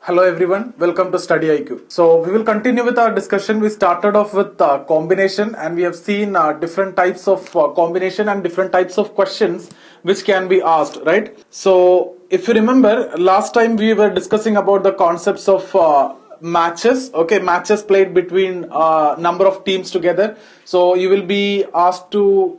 Hello everyone, welcome to Study IQ. So we will continue with our discussion. We started off with combination and we have seen different types of combination and different types of questions which can be asked, right? So if you remember, last time we were discussing about the concepts of matches. Okay, matches played between number of teams together. So you will be asked to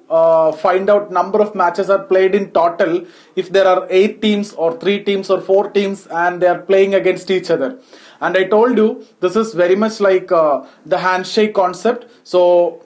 find out number of matches are played in total if there are 8 teams or 3 teams or 4 teams and they are playing against each other. And I told you this is very much like the handshake concept. So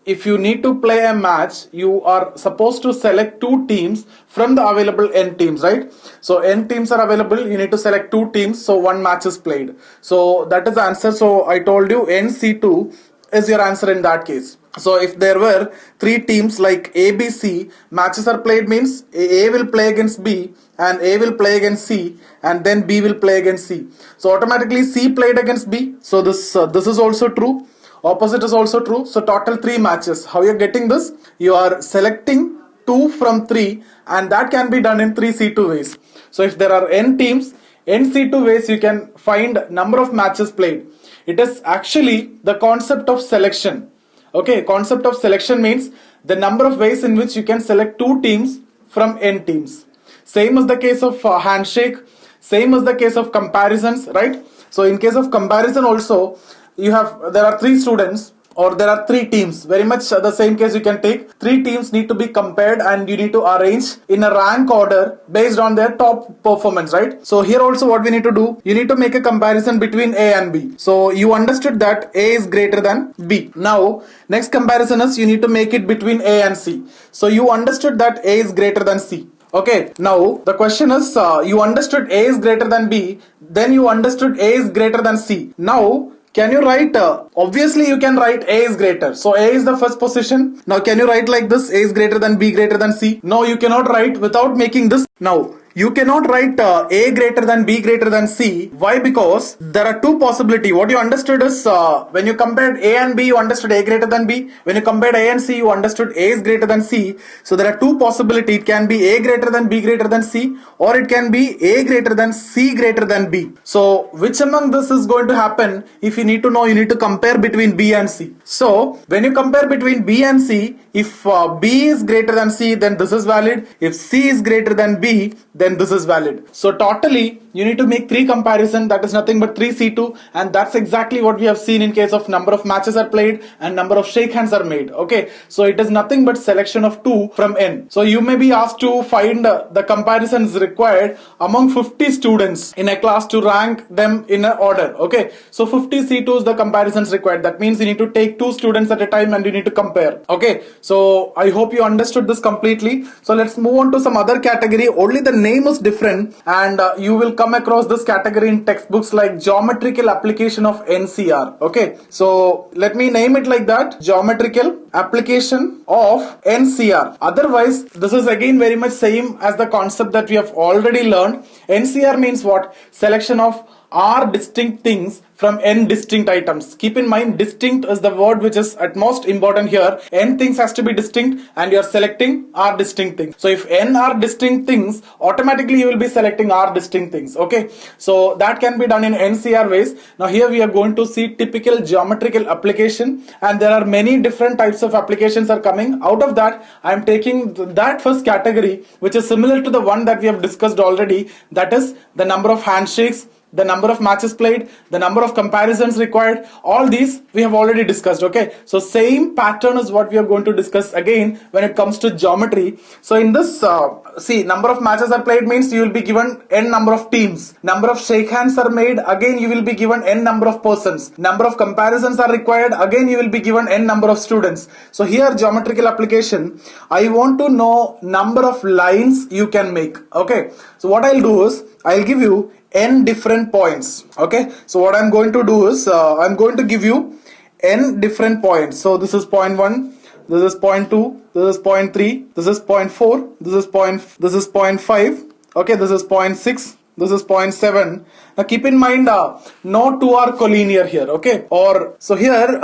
if you need to play a match, you are supposed to select 2 teams from the available n teams, right? So n teams are available, you need to select 2 teams, so 1 match is played. So that is the answer. So I told you NC2 is your answer in that case. So if there were 3 teams like ABC, matches are played means A will play against B and A will play against C and then B will play against C. So automatically C played against B. So this is also true. Opposite is also true. So total 3 matches. How you are getting this? You are selecting 2 from 3 and that can be done in 3C2 ways. So if there are n teams, NC2 ways you can find number of matches played. It is actually the concept of selection. Okay, concept of selection means the number of ways in which you can select 2 teams from n teams. Same as the case of handshake, same as the case of comparisons, right? So in case of comparison also, there are 3 students or there are 3 teams. Very much the same case you can take. 3 teams need to be compared and you need to arrange in a rank order based on their top performance, right? So here also what we need to do, you need to make a comparison between A and B. So you understood that A is greater than B. Now next comparison is you need to make it between A and C. So you understood that A is greater than C. Okay, now the question is you understood A is greater than B, then you understood A is greater than C. Now can you write, obviously you can write A is greater. So A is the first position. Now can you write like this, A is greater than B greater than C? No, you cannot write without making this. Now you cannot write A greater than B greater than C. Why? Because there are 2 possibilities. What you understood is when you compared A and B, you understood A greater than B. When you compared A and C, you understood A is greater than C. So there are 2 possibilities. It can be A greater than B greater than C, or it can be A greater than C greater than B. So which among this is going to happen? If you need to know, you need to compare between B and C. So when you compare between B and C, if B is greater than C, then this is valid. If C is greater than B, then this is valid. So totally you need to make 3 comparison, that is nothing but 3C2, and that's exactly what we have seen in case of number of matches are played and number of shake hands are made. Okay, so it is nothing but selection of 2 from n. So you may be asked to find the comparisons required among 50 students in a class to rank them in an order. Okay, so 50 C2 is the comparisons required. That means you need to take 2 students at a time and you need to compare. Okay, so I hope you understood this completely. So let's move on to some other category. Only the name is different and you will come across this category in textbooks like geometrical application of NCR. Okay, so let me name it like that, geometrical application of NCR. Otherwise this is again very much same as the concept that we have already learned. NCR means what? Selection of R distinct things from n distinct items. Keep in mind, distinct is the word which is at most important here. N things has to be distinct and you are selecting R distinct things. So if n are distinct things, automatically you will be selecting R distinct things. Okay, so that can be done in NCR ways. Now here we are going to see typical geometrical application, and there are many different types of applications are coming. Out of that, I am taking that first category which is similar to the one that we have discussed already, that is the number of handshakes, the number of matches played, the number of comparisons required. All these we have already discussed. Okay, so same pattern is what we are going to discuss again when it comes to geometry. So in this see, number of matches are played means you will be given n number of teams. Number of shake hands are made, again you will be given n number of persons. Number of comparisons are required, again you will be given n number of students. So here geometrical application, I want to know number of lines you can make. Okay, so what I'll do is I'll give you n different points. Okay, so what I'm going to do is I'm going to give you n different points. So this is point 1, this is point 2, this is point 3, this is point 4, this is point 5. Okay, this is point 6, This is 0.7. Now keep in mind, no two are collinear here, okay? Or, so here,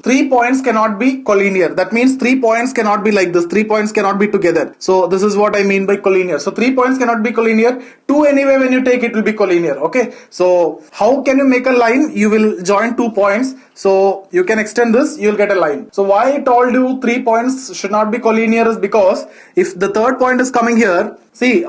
3 points cannot be collinear. That means 3 points cannot be like this. 3 points cannot be together. So this is what I mean by collinear. So 3 points cannot be collinear. 2 anyway, when you take it will be collinear, okay? So how can you make a line? You will join 2 points. So you can extend this, you will get a line. So why I told you 3 points should not be collinear is because if the third point is coming here, see,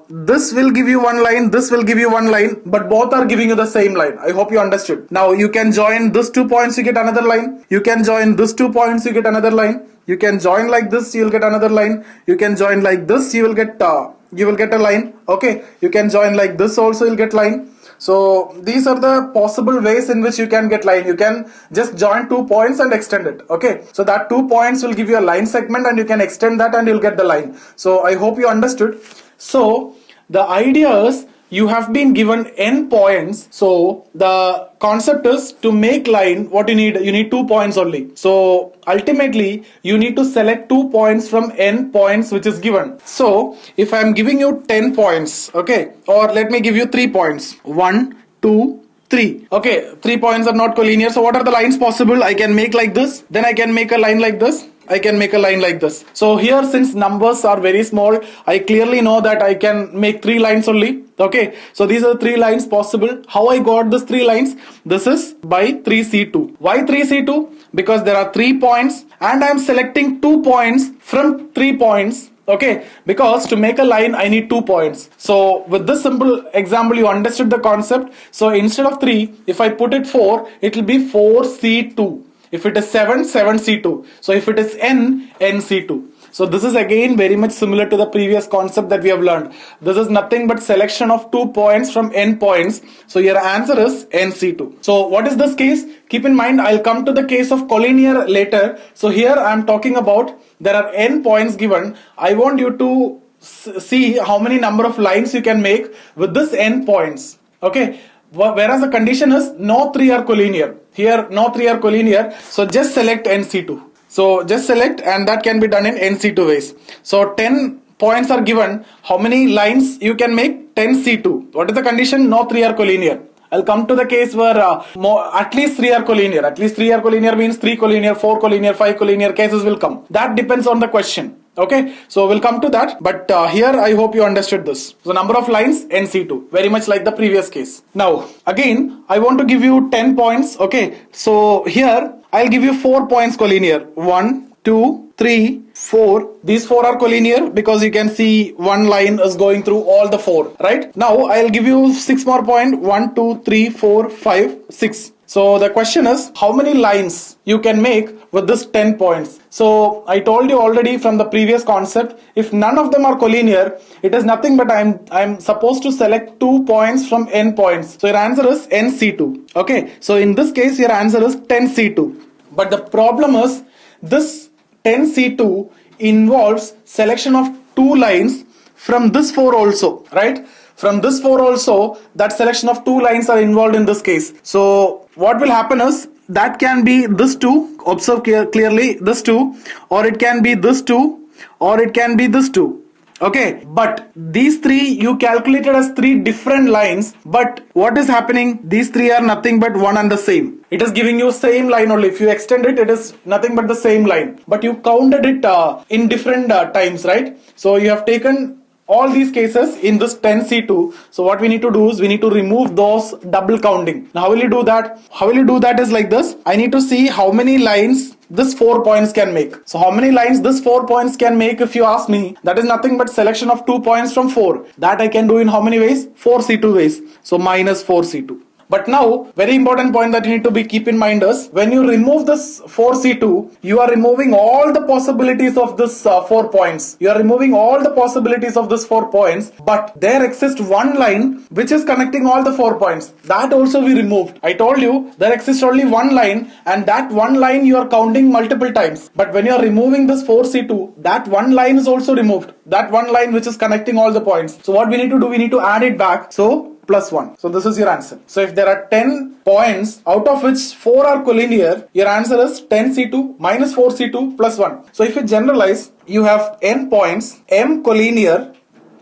this will give you one line, this will give you one line, but both are giving you the same line. I hope you understood. Now you can join this 2 points, you get another line. You can join this 2 points, you get another line. You can join like this, you will get another line. You can join like this, you will get a line. Okay, you can join like this also, you'll get line. So these are the possible ways in which you can get line. You can just join 2 points and extend it. Okay, so that 2 points will give you a line segment and you can extend that and you'll get the line. So I hope you understood. So the idea is you have been given n points. So the concept is to make line, what you need 2 points only. So ultimately you need to select 2 points from n points which is given. So if I am giving you 10 points, okay, or let me give you 3 points, 1, 2, 3. Okay, 3 points are not collinear. So what are the lines possible? I can make like this, then I can make a line like this, I can make a line like this. So here, since numbers are very small, I clearly know that I can make 3 lines only. Okay, so these are 3 lines possible. How I got these 3 lines? This is by 3C2. Why 3C2? Because there are 3 points and I am selecting 2 points from 3 points. Okay, because to make a line I need 2 points. So with this simple example you understood the concept. So instead of 3, if I put it 4, it will be 4C2. If it is 7, 7C2. So if it is n, nC2. So this is again very much similar to the previous concept that we have learned. This is nothing but selection of 2 points from n points. So your answer is nC2. So what is this case? Keep in mind, I'll come to the case of collinear later. So here I'm talking about there are n points given. I want you to see how many number of lines you can make with this n points. Okay. Whereas the condition is no 3 are collinear. Here no 3 are collinear. So just select nC2. So just select, and that can be done in nC2 ways. So 10 points are given. How many lines you can make? 10C2. What is the condition? No 3 are collinear. I'll come to the case where at least 3 are collinear. At least 3 are collinear means 3 collinear, 4 collinear, 5 collinear cases will come. That depends on the question. Okay, so we'll come to that, but here I hope you understood this. So number of lines nC2, very much like the previous case. Now again I want to give you 10 points. Okay, so here I'll give you 4 points collinear. 1, 2, 3, 4. These 4 are collinear because you can see one line is going through all the 4, right? Now I'll give you 6 more points. 1, 2, 3, 4, 5, 6. So the question is how many lines you can make with this 10 points. So I told you already from the previous concept, if none of them are collinear, it is nothing but I'm supposed to select 2 points from n points. So your answer is nC2. Okay, so in this case your answer is 10C2. But the problem is this 10C2 involves selection of 2 lines from this 4 also, right? From this 4 also, that selection of 2 lines are involved in this case. So what will happen is that can be this 2, observe clearly this 2, or it can be this 2, or it can be this 2. Okay, but these 3 you calculated as 3 different lines, but what is happening? These 3 are nothing but one and the same. It is giving you same line only. If you extend it, it is nothing but the same line, but you counted it in different times, right? So you have taken all these cases in this 10C2. So what we need to do is we need to remove those double counting. Now how will you do that? How will you do that is like this. I need to see how many lines this 4 points can make. So how many lines this 4 points can make, if you ask me, that is nothing but selection of 2 points from 4. That I can do in how many ways? 4C2 ways. So minus 4C2. But now, very important point that you need to keep in mind is, when you remove this 4C2, you are removing all the possibilities of this 4 points. You are removing all the possibilities of this 4 points, but there exists one line which is connecting all the 4 points. That also we removed. I told you there exists only one line, and that one line you are counting multiple times. But when you are removing this 4C2, that one line is also removed. That one line which is connecting all the points. So what we need to do, we need to add it back. So plus 1. So this is your answer. So if there are 10 points, out of which 4 are collinear, your answer is 10C2 minus 4C2 plus 1. So if you generalize, you have n points, m collinear.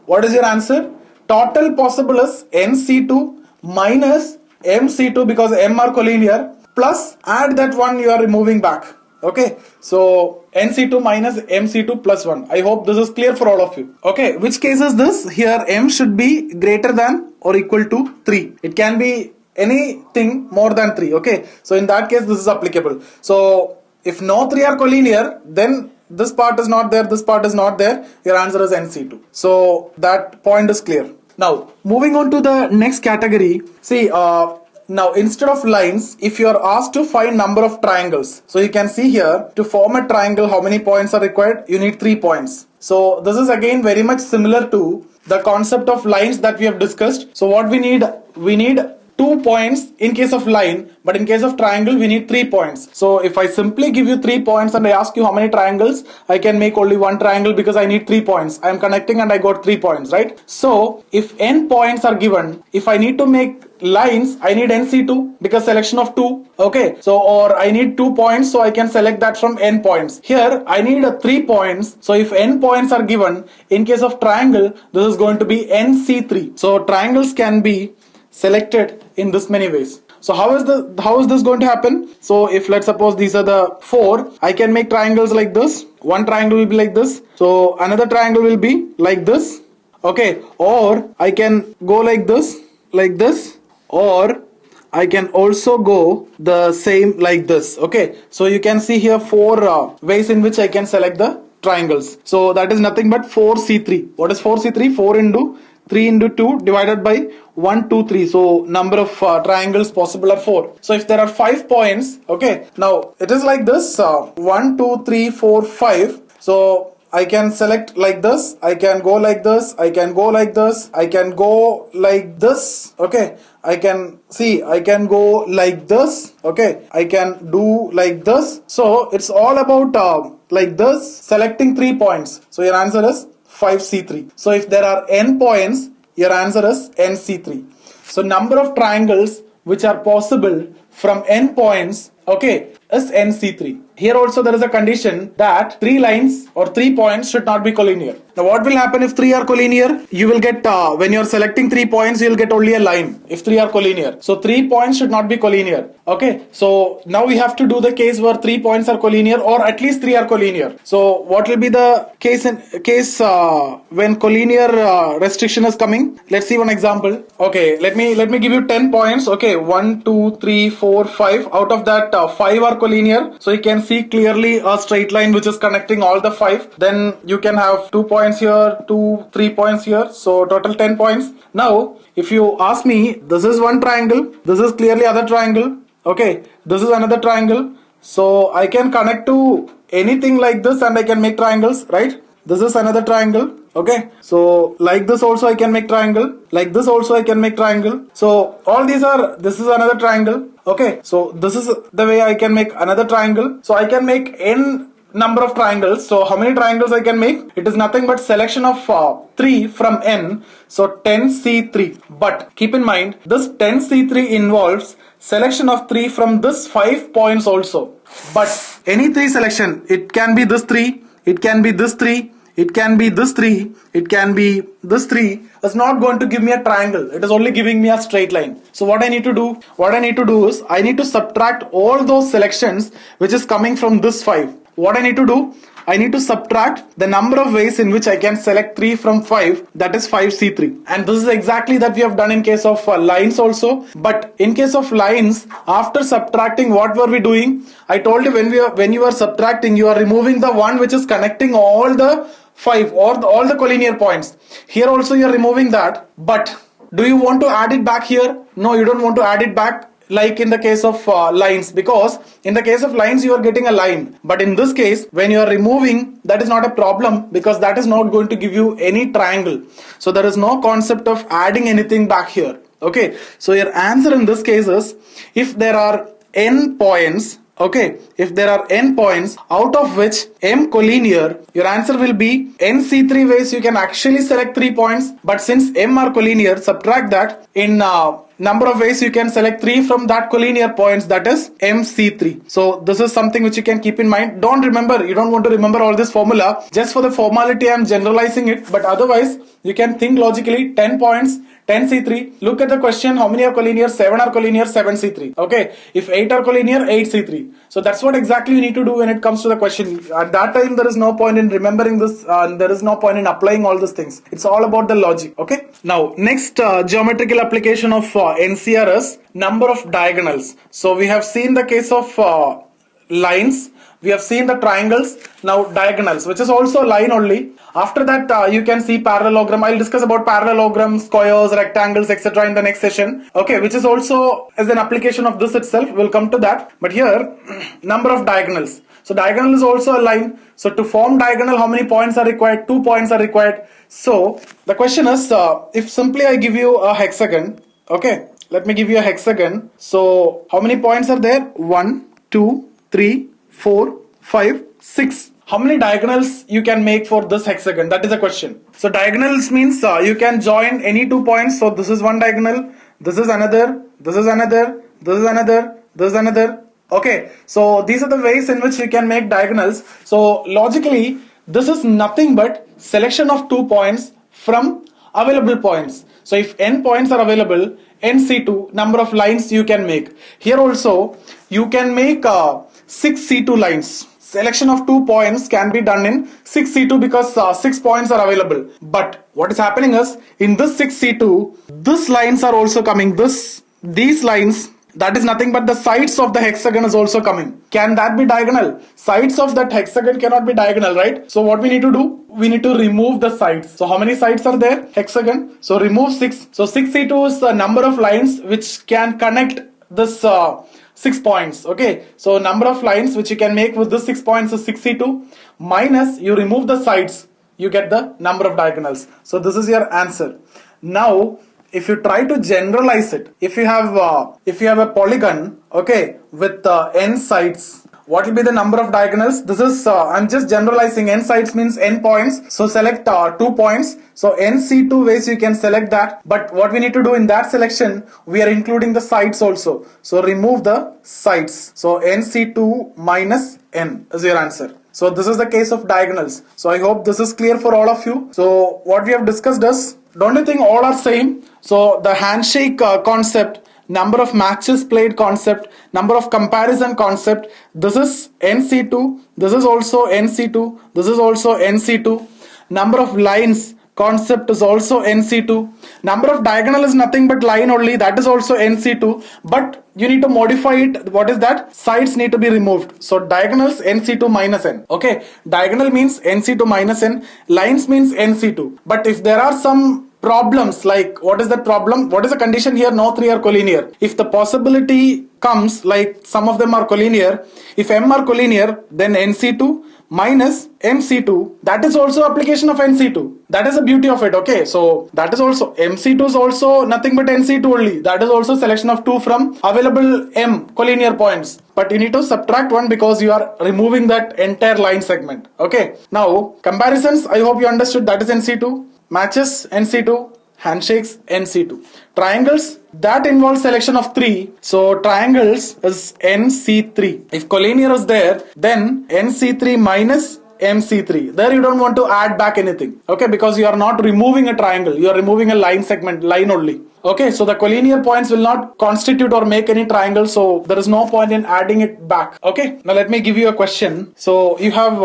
What is your answer? total possible is NC2 minus MC2 because M are collinear, plus add that one you are removing back. Okay, so NC2 minus MC2 plus 1. I hope this is clear for all of you. Okay, which case is this? Here M should be greater than or equal to 3. It can be anything more than 3. Okay, so in that case this is applicable. So if no 3 are collinear, then this part is not there, this part is not there, your answer is NC2. So that point is clear. Now moving on to the next category. See, now instead of lines, if you are asked to find number of triangles, so you can see here, to form a triangle how many points are required? You need 3 points. So this is again very much similar to the concept of lines that we have discussed. So what we need 2 points in case of line, but in case of triangle we need 3 points. So if I simply give you 3 points and I ask you how many triangles, I can make only one triangle because I need 3 points. I am connecting and I got 3 points, right? So if n points are given, if I need to make lines, I need NC2 because selection of 2. Okay, so or I need 2 points, so I can select that from n points. Here I need 3 points, so if n points are given, in case of triangle this is going to be NC3. So triangles can be selected in this many ways. So how is this going to happen? So if let's suppose these are the 4, I can make triangles like this. One triangle will be like this, so another triangle will be like this. Okay, or I can go like this, or I can also go the same like this. Okay, so you can see here 4 ways in which I can select the triangles. So that is nothing but 4C3. What is 4C3? 4 into 3 into 2 divided by 1, 2, 3. So number of triangles possible are 4. So if there are 5 points, okay, now it is like this, 1, 2, 3, 4, 5. So I can select like this, I can go like this, I can go like this, I can go like this. Okay, I can go like this. Okay, I can do like this. So it's all about like this, selecting 3 points. So your answer is 5C3. So if there are n points, your answer is NC3. So number of triangles which are possible from n points, okay, is NC3. Here also there is a condition that 3 lines or 3 points should not be collinear. Now what will happen if 3 are collinear? You will get, when you are selecting 3 points, you will get only a line if 3 are collinear. So 3 points should not be collinear. Okay, so now we have to do the case where 3 points are collinear or at least 3 are collinear. So what will be the case when collinear restriction is coming? Let's see one example. Okay, let me give you 10 points. Okay, 1, 2, 3, 4, 5. Out of that 5 are collinear. So you can see clearly a straight line which is connecting all the 5. Then you can have 2 points here, 3 points here. So total 10 points. Now if you ask me, this is one triangle, this is clearly other triangle. Okay, this is another triangle. So I can connect to anything like this and I can make triangles, right? This is another triangle. Okay, so like this also I can make triangle, like this also I can make triangle. So all these are, this is another triangle. Okay, so this is the way I can make another triangle. So I can make n number of triangles. So how many triangles I can make? It is nothing but selection of 3 from n. So 10C3. But keep in mind, this 10C3 involves selection of 3 from this 5 points also. But any 3 selection, it can be this 3, it can be this 3, it can be this 3, it can be this 3. It's not going to give me a triangle. It is only giving me a straight line. So what I need to do? What I need to do is I need to subtract all those selections which is coming from this 5. What I need to do? I need to subtract the number of ways in which I can select 3 from 5, that is 5C3. And this is exactly that we have done in case of lines also. But in case of lines, after subtracting, what were we doing? I told you when you are subtracting, you are removing the one which is connecting all the 5 or all the collinear points. Here also you are removing that. But do you want to add it back here? No, you don't want to add it back. Like in the case of lines, because in the case of lines you are getting a line, but in this case when you are removing, that is not a problem because that is not going to give you any triangle. So there is no concept of adding anything back here. Okay, so your answer in this case is, if there are n points, okay, if there are n points out of which m collinear, your answer will be NC3 ways you can actually select 3 points, but since m are collinear, subtract that. In number of ways you can select 3 from that collinear points, that is MC3. So this is something which you can keep in mind. Don't remember, you don't want to remember all this formula. Just for the formality I am generalizing it, but otherwise you can think logically. 10 points, 10 C3. Look at the question, how many are collinear? 7 are collinear, 7 C3. Okay, if 8 are collinear, 8 C3. So that's what exactly you need to do when it comes to the question. At that time there is no point in remembering this, there is no point in applying all these things. It's all about the logic. Okay, now next geometrical application of NCR is number of diagonals. So we have seen the case of lines, we have seen the triangles, now diagonals, which is also a line only. After that you can see parallelogram. I'll discuss about parallelograms, squares, rectangles, etc. in the next session. Okay, which is also as an application of this itself. We'll come to that. But here number of diagonals. So diagonal is also a line. So to form diagonal, how many points are required? 2 points are required. So the question is, if simply I give you a hexagon, okay, let me give you a hexagon. So how many points are there? 1, 2, 3, 4, 5, 6. How many diagonals you can make for this hexagon? That is a question. So diagonals means you can join any 2 points. So this is one diagonal, this is another, this is another, this is another, this is another. Okay, so these are the ways in which you can make diagonals. So logically, this is nothing but selection of 2 points from available points. So if n points are available, nC2 number of lines you can make. Here also you can make 6 C2 lines. Selection of 2 points can be done in 6 C2 because 6 points are available. But what is happening is, in this 6 C2, these lines are also coming. These lines, that is nothing but the sides of the hexagon is also coming. Can that be diagonal? Sides of that hexagon cannot be diagonal, right? So what we need to do? We need to remove the sides. So how many sides are there? Hexagon. So remove 6. So 6C2 is the number of lines which can connect this 6 points. Okay, so number of lines which you can make with this 6 points is 6C2 minus you remove the sides, you get the number of diagonals. So this is your answer. Now if you try to generalize it, if you have a polygon, okay, with n sides, what will be the number of diagonals? This is I'm just generalizing. N sides means n points, so select 2 points. So nC2 ways you can select that, but what we need to do in that selection, we are including the sides also. So remove the sides. So nC2 minus n is your answer. So this is the case of diagonals. So I hope this is clear for all of you. So what we have discussed is, don't you think all are same? So the handshake concept, number of matches played concept, number of comparison concept, this is nC2, this is also nC2, this is also nC2. Number of lines concept is also nC2. Number of diagonal is nothing but line only, that is also nC2, but you need to modify it. What is that? Sides need to be removed. So diagonals nC2 minus n. Okay, diagonal means nC2 minus n, lines means nC2. But if there are some problems, like what is the problem? What is the condition here? No 3 are collinear. If the possibility comes like some of them are collinear, if m are collinear, then nC2 minus mC2, that is also application of nC2. That is the beauty of it. Okay, so that is also, mC2 is also nothing but nC2 only. That is also selection of 2 from available m collinear points. But you need to subtract 1 because you are removing that entire line segment. Okay, now comparisons, I hope you understood, that is nC2. Matches nC2, handshakes nC2. Triangles, that involves selection of 3. So triangles is nC3. If collinear is there, then nC3 minus mC3. There you don't want to add back anything. Okay, because you are not removing a triangle, you are removing a line segment, line only. Okay, so the collinear points will not constitute or make any triangle, so there is no point in adding it back. Okay, now let me give you a question. So you have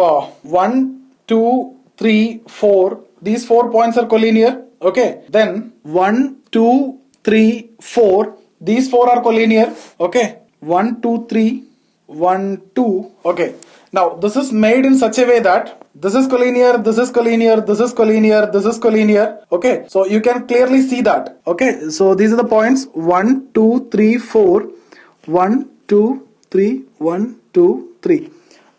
1, 2, 3, 4. These 4 points are collinear. Okay, then 1, 2, 3, 4. These 4 are collinear. Okay, 1, 2, 3, 1, 2. Okay, now this is made in such a way that this is collinear, this is collinear, this is collinear, this is collinear. Okay, so you can clearly see that. Okay, so these are the points 1, 2, 3, 4. 1, 2, 3, 1, 2, 3.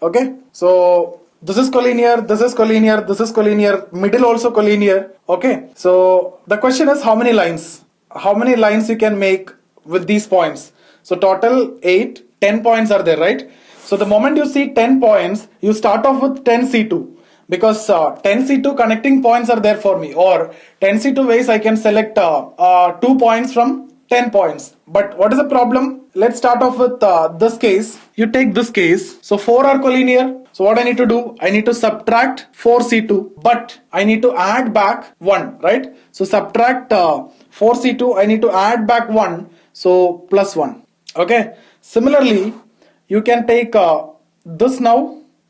Okay, so this is collinear, this is collinear, this is collinear, middle also collinear. Okay, so the question is how many lines? How many lines you can make with these points? So total 8, 10 points are there, right? So the moment you see 10 points, you start off with 10C2 because 10C2 connecting points are there for me, or 10C2 ways I can select 2 points from 10 points. But what is the problem? Let's start off with this case. You take this case. So 4 are collinear. So what I need to do? I need to subtract 4C2, but I need to add back 1, right? So subtract 4C2, I need to add back 1, so plus 1. Okay. Similarly, you can take this now.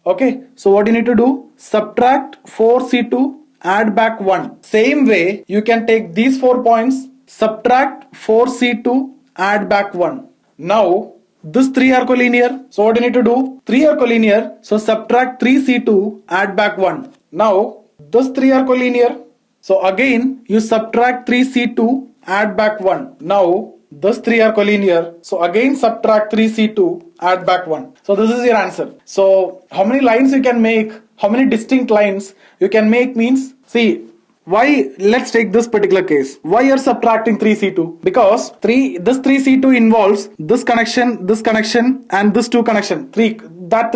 Okay. So what you need to do? Subtract 4C2, add back 1. Same way, you can take these 4 points, subtract 4C2, add back 1. Now, this 3 are collinear. So what do you need to do? 3 are collinear. So subtract 3C2, add back 1. Now, this 3 are collinear. So again, you subtract 3C2, add back 1. Now, this 3 are collinear. So again, subtract 3C2, add back 1. So this is your answer. So how many lines you can make? How many distinct lines you can make means, see, why, let's take this particular case. Why you're subtracting 3C2? Because this 3C2 involves this connection, and this 2 connection. Three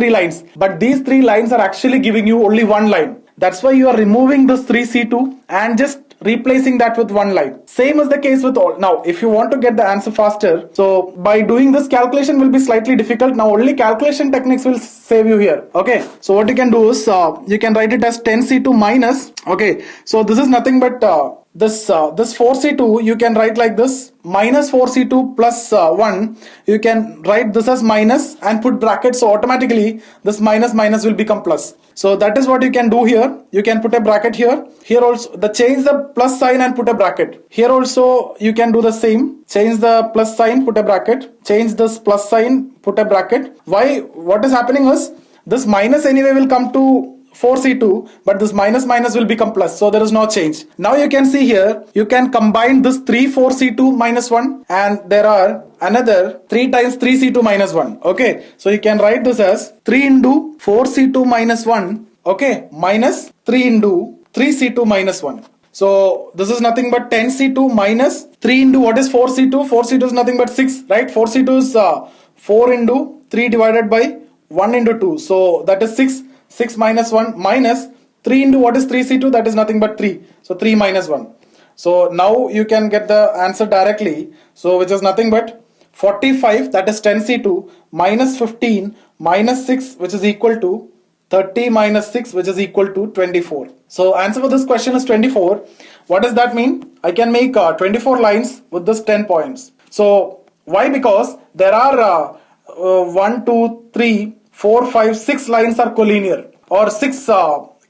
lines. But these 3 lines are actually giving you only 1 line. That's why you are removing this 3C2 and just replacing that with 1 line. Same is the case with all. Now, if you want to get the answer faster, so by doing this, calculation will be slightly difficult. Now, only calculation techniques will save you here. Okay. So what you can do is, you can write it as 10C2 minus. Okay. So this is nothing but this 4C2 you can write like this, minus 4C2 plus 1. You can write this as minus and put brackets. So automatically this minus will become plus. So that is what you can do here. You can put a bracket here. Here also, change the plus sign and put a bracket. Here also you can do the same. Change the plus sign, put a bracket. Change this plus sign, put a bracket. Why? What is happening is, this minus anyway will come to 4C2, but this minus will become plus, so there is no change. Now you can see here, you can combine this 3 4C2 minus 1, and there are another 3 times 3C2 minus 1. Okay, so you can write this as 3 into 4C2 minus 1, okay, minus 3 into 3C2 minus 1. So this is nothing but 10C2 minus 3 into what is 4C2? 4C2 is nothing but 6, right? 4C2 is 4 into 3 divided by 1 into 2, so that is 6. 6 minus 1 minus 3 into what is 3C2, that is nothing but 3. So 3 minus 1. So now you can get the answer directly. So which is nothing but 45, that is 10C2, minus 15 minus 6, which is equal to 30 minus 6, which is equal to 24. So answer for this question is 24. What does that mean? I can make 24 lines with this 10 points. So why? Because there are 1, 2, 3, 4, 5, 6 lines are collinear, or 6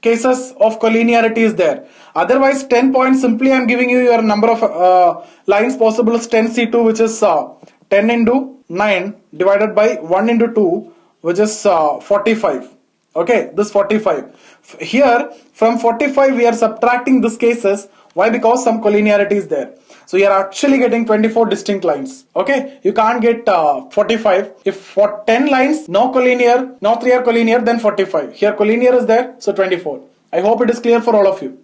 cases of collinearity is there. Otherwise 10 points, simply I am giving you your number of lines possible is 10C2, which is 10 into 9 divided by 1 into 2, which is 45. Okay, this 45. Here from 45 we are subtracting these cases. Why? Because some collinearity is there. So you are actually getting 24 distinct lines. Okay, you can't get 45. If for 10 lines no collinear, no 3 are collinear, then 45. Here collinear is there, so 24. I hope it is clear for all of you.